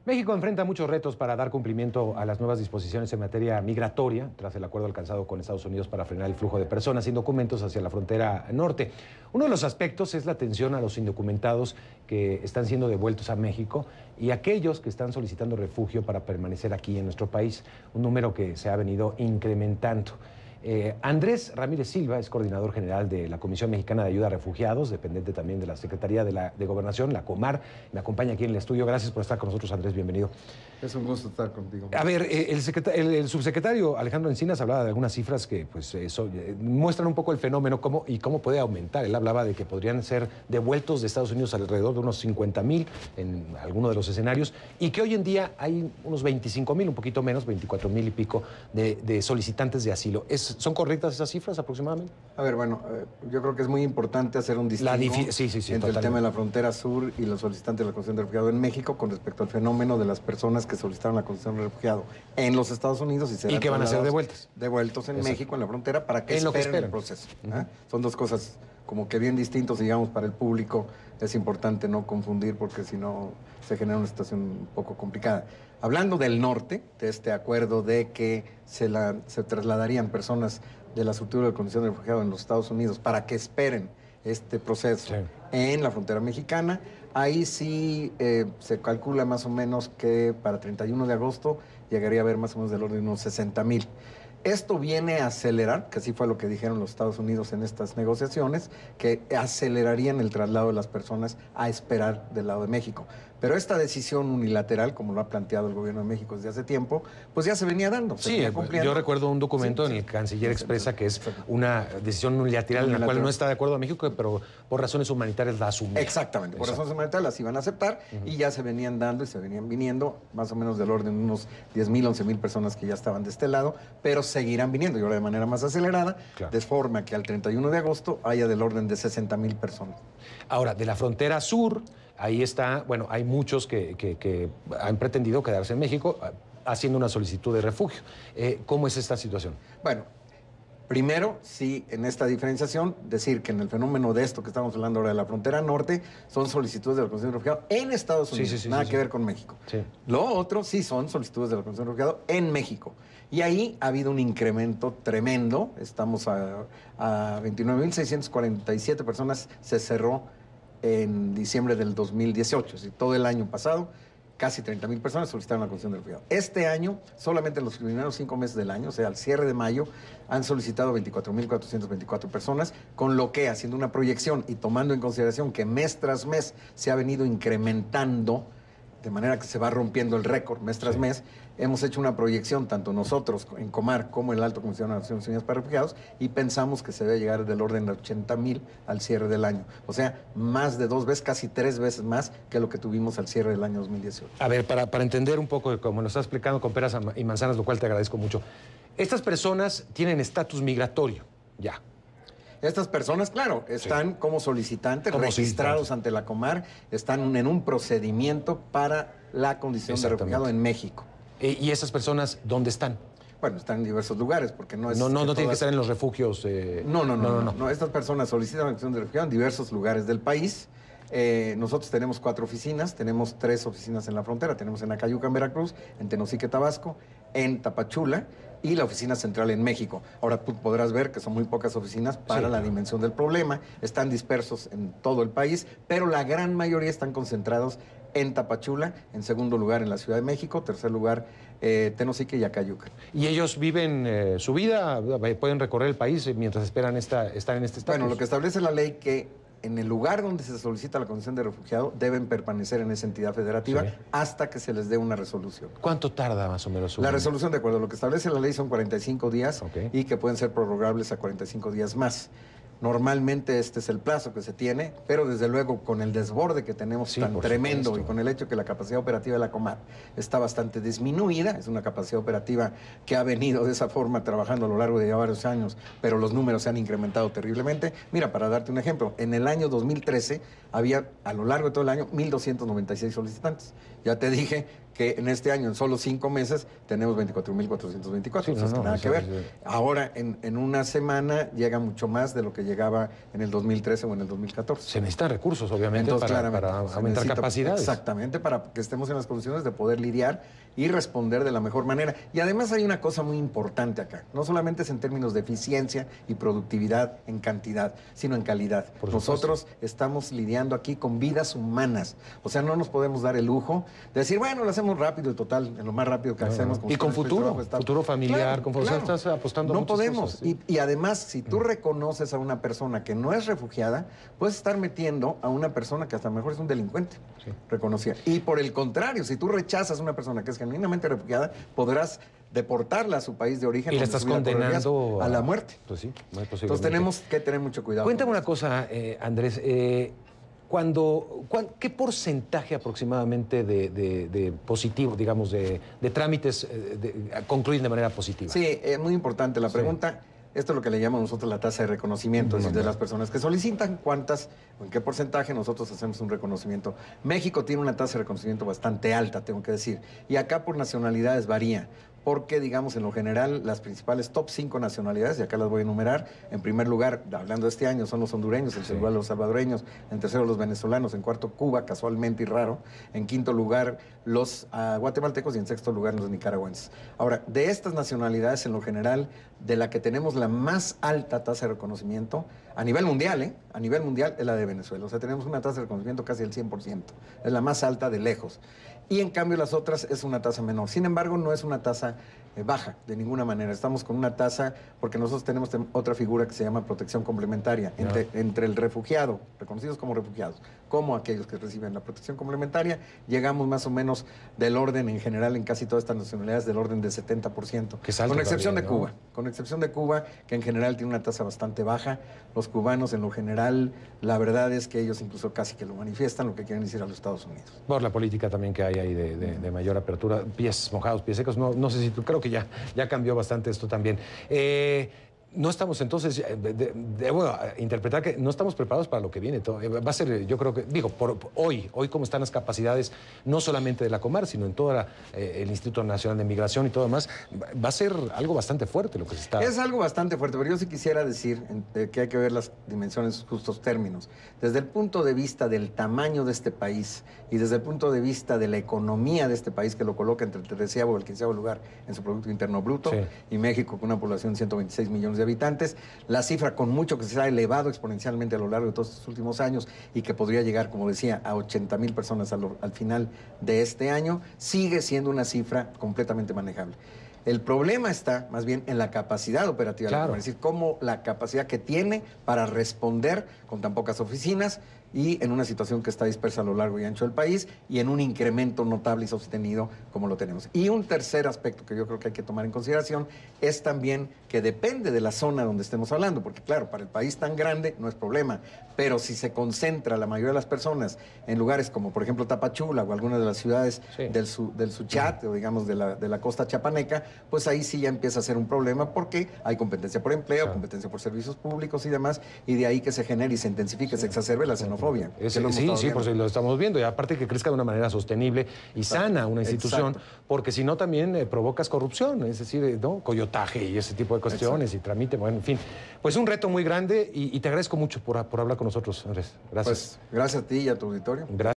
México enfrenta muchos retos para dar cumplimiento a las nuevas disposiciones en materia migratoria, tras el acuerdo alcanzado con Estados Unidos para frenar el flujo de personas sin documentos hacia la frontera norte. Uno de los aspectos es la atención a los indocumentados que están siendo devueltos a México y aquellos que están solicitando refugio para permanecer aquí en nuestro país, un número que se ha venido incrementando. Andrés Ramírez Silva es coordinador general de la Comisión Mexicana de Ayuda a Refugiados, dependiente también de la Secretaría de Gobernación, la Comar. Me acompaña aquí en el estudio. Gracias por estar con nosotros, Andrés. Bienvenido. Es un gusto estar contigo. A ver, el subsecretario Alejandro Encinas hablaba de algunas cifras que pues, muestran un poco el fenómeno y cómo puede aumentar. Él hablaba de que podrían ser devueltos de Estados Unidos alrededor de unos 50,000 en alguno de los escenarios y que hoy en día hay unos 25,000, un poquito menos, 24,000 y pico de solicitantes de asilo. ¿Son correctas esas cifras aproximadamente? A ver, bueno, yo creo que es muy importante hacer un distingo entre el tema de la frontera sur y los solicitantes de la condición de refugiado en México con respecto al fenómeno de las personas que solicitaron la condición de refugiado en los Estados Unidos y que van a ser devueltos. Devueltos en México, en la frontera, para que esperen el proceso. Son dos cosas como que bien distintos, digamos, para el público. Es importante no confundir porque si no se genera una situación un poco complicada. Hablando del norte, de este acuerdo de que se trasladarían personas de la estructura de condición de refugiado en los Estados Unidos para que esperen este proceso en la frontera mexicana, ahí sí se calcula más o menos que para 31 de agosto llegaría a haber más o menos del orden de unos 60,000. Esto viene a acelerar, que así fue lo que dijeron los Estados Unidos en estas negociaciones, que acelerarían el traslado de las personas a esperar del lado de México. Pero esta decisión unilateral, como lo ha planteado el gobierno de México desde hace tiempo, pues ya se venía dando. Sí, yo recuerdo un documento en el que el canciller expresa que es una decisión unilateral en la cual no está de acuerdo a México, pero por razones humanitarias la asume. Exactamente, por razones humanitarias las iban a aceptar y ya se venían dando y se venían viniendo más o menos del orden de unos 10,000, 11,000 personas que ya estaban de este lado, pero seguirán viniendo y ahora de manera más acelerada, de forma que al 31 de agosto haya del orden de 60,000 personas. Ahora, de la frontera sur, ahí está, bueno, hay muchos que han pretendido quedarse en México haciendo una solicitud de refugio. ¿Cómo es esta situación? Bueno, primero, sí, en esta diferenciación, decir que en el fenómeno de esto que estamos hablando ahora de la frontera norte, son solicitudes de la condición de refugiado en Estados Unidos, nada que ver con México. Lo otro, sí, son solicitudes de la condición de refugiado en México. Y ahí ha habido un incremento tremendo. Estamos a 29,647 personas, se cerró en diciembre del 2018, es decir, todo el año pasado, casi 30,000 personas solicitaron la condición de refugiado. Este año, solamente en los primeros 5 meses del año, o sea, al cierre de mayo, han solicitado 24,424 personas, con lo que, haciendo una proyección y tomando en consideración que mes tras mes se ha venido incrementando, de manera que se va rompiendo el récord mes tras mes, hemos hecho una proyección, tanto nosotros en Comar como el Alto Comisionado de Naciones Unidas para Refugiados, y pensamos que se debe llegar del orden de 80,000 al cierre del año. O sea, más de 2 veces, casi 3 veces más que lo que tuvimos al cierre del año 2018. A ver, para entender un poco, como nos está explicando con peras y manzanas, lo cual te agradezco mucho. Estas personas tienen estatus migratorio, ya. Estas personas, claro, están como solicitantes, registrados ante la Comar, están en un procedimiento para la condición de refugiado en México. ¿Y esas personas dónde están? Bueno, están en diversos lugares, porque no es... No tienen que estar en los refugios. No. Estas personas solicitan la condición de refugiado en diversos lugares del país. Nosotros tenemos 4 oficinas, tenemos 3 oficinas en la frontera, tenemos en Acayuca, en Veracruz, en Tenosique, Tabasco, en Tapachula y la oficina central en México. Ahora tú podrás ver que son muy pocas oficinas para la dimensión del problema, están dispersos en todo el país, pero la gran mayoría están concentrados en Tapachula, en segundo lugar en la Ciudad de México, tercer lugar Tenosique y Acayuca. ¿Y ellos viven su vida, pueden recorrer el país mientras esperan estar en este estatus? Bueno, lo que establece la ley que en el lugar donde se solicita la condición de refugiado deben permanecer en esa entidad federativa hasta que se les dé una resolución. ¿Cuánto tarda más o menos? La resolución, de acuerdo a lo que establece la ley, son 45 días y que pueden ser prorrogables a 45 días más. Normalmente este es el plazo que se tiene, pero desde luego con el desborde que tenemos tan tremendo y con el hecho que la capacidad operativa de la Comar está bastante disminuida, es una capacidad operativa que ha venido de esa forma trabajando a lo largo de ya varios años, pero los números se han incrementado terriblemente. Mira, para darte un ejemplo, en el año 2013 había a lo largo de todo el año 1,296 solicitantes. Ya te dije que en este año, en solo 5 meses, tenemos 24.424. Sí, nada que ver. Sí. Ahora, en una semana, llega mucho más de lo que llegaba en el 2013 o en el 2014. Se necesitan recursos, obviamente, para aumentar capacidades. Exactamente, para que estemos en las condiciones de poder lidiar y responder de la mejor manera. Y además hay una cosa muy importante acá. No solamente es en términos de eficiencia y productividad en cantidad, sino en calidad. Nosotros estamos lidiando aquí con vidas humanas. O sea, no nos podemos dar el lujo de decir, bueno, lo hacemos rápido y total, en lo más rápido que hacemos. Y con futuro familiar, con futuro, estás apostando a muchas podemos. Cosas, ¿sí? Y además, si tú reconoces a una persona que no es refugiada, puedes estar metiendo a una persona que hasta mejor es un delincuente. Sí. Reconocida. Y por el contrario, si tú rechazas a una persona que es genuinamente refugiada, podrás deportarla a su país de origen. Y la estás condenando a la muerte. Pues sí, muy posiblemente. Entonces tenemos que tener mucho cuidado. Cuéntame una cosa, Andrés. ¿Qué porcentaje aproximadamente de positivo, digamos, de trámites concluyen de manera positiva? Sí, es muy importante la pregunta. Esto es lo que le llamamos nosotros la tasa de reconocimiento de las personas que solicitan. ¿Cuántas o en qué porcentaje nosotros hacemos un reconocimiento? México tiene una tasa de reconocimiento bastante alta, tengo que decir. Y acá por nacionalidades varía. Porque, digamos, en lo general, las principales top 5 nacionalidades, y acá las voy a enumerar, en primer lugar, hablando de este año, son los hondureños, en segundo los salvadoreños, en tercero los venezolanos, en cuarto Cuba, casualmente y raro, en quinto lugar los guatemaltecos y en sexto lugar los nicaragüenses. Ahora, de estas nacionalidades, en lo general, de la que tenemos la más alta tasa de reconocimiento, a nivel mundial, a nivel mundial, es la de Venezuela. O sea, tenemos una tasa de reconocimiento casi del 100%. Es la más alta de lejos. Y en cambio las otras es una tasa menor. Sin embargo, no es una tasa baja de ninguna manera. Estamos con una tasa, porque nosotros tenemos otra figura que se llama protección complementaria, entre el refugiado, reconocidos como refugiados, como aquellos que reciben la protección complementaria, llegamos más o menos del orden, en general, en casi todas estas nacionalidades, del orden del 70%. Con excepción de Cuba. Con excepción de Cuba, que en general tiene una tasa bastante baja. Los cubanos, en lo general, la verdad es que ellos incluso casi que lo manifiestan, lo que quieren decir a los Estados Unidos. Por la política también que hay ahí de mayor apertura, pies mojados, pies secos, no sé si tú, creo que ya cambió bastante esto también. No estamos entonces, debo interpretar que no estamos preparados para lo que viene. Va a ser, yo creo que, hoy cómo están las capacidades, no solamente de la Comar, sino en todo el Instituto Nacional de Migración y todo demás, va a ser algo bastante fuerte lo que se está... Es algo bastante fuerte, pero yo sí quisiera decir que hay que ver las dimensiones en sus justos términos. Desde el punto de vista del tamaño de este país y desde el punto de vista de la economía de este país, que lo coloca entre el 13º y el 15º lugar en su Producto Interno Bruto, sí. Y México con una población de 126 millones de habitantes, la cifra con mucho que se ha elevado exponencialmente a lo largo de todos estos últimos años y que podría llegar, como decía, a 80,000 personas al final de este año, sigue siendo una cifra completamente manejable. El problema está más bien en la capacidad operativa, claro. Es decir, cómo la capacidad que tiene para responder con tan pocas oficinas y en una situación que está dispersa a lo largo y ancho del país y en un incremento notable y sostenido como lo tenemos. Y un tercer aspecto que yo creo que hay que tomar en consideración es también que depende de la zona donde estemos hablando, porque claro, para el país tan grande no es problema, pero si se concentra la mayoría de las personas en lugares como por ejemplo Tapachula o algunas de las ciudades sí. del Suchat o digamos de la costa chiapaneca, pues ahí sí ya empieza a ser un problema porque hay competencia por empleo, claro. Competencia por servicios públicos y demás, y de ahí que se genere y se intensifique, sí. Se exacerbe la xenofobia. Sí, por eso lo estamos viendo, y aparte que crezca de una manera sostenible y sana una institución, exacto. Porque si no también provocas corrupción, es decir, ¿no? Coyotaje y ese tipo de cuestiones, exacto. Y trámite, bueno, en fin. Pues un reto muy grande y te agradezco mucho por hablar con nosotros, Andrés. Gracias. Pues gracias a ti y a tu auditorio. Gracias.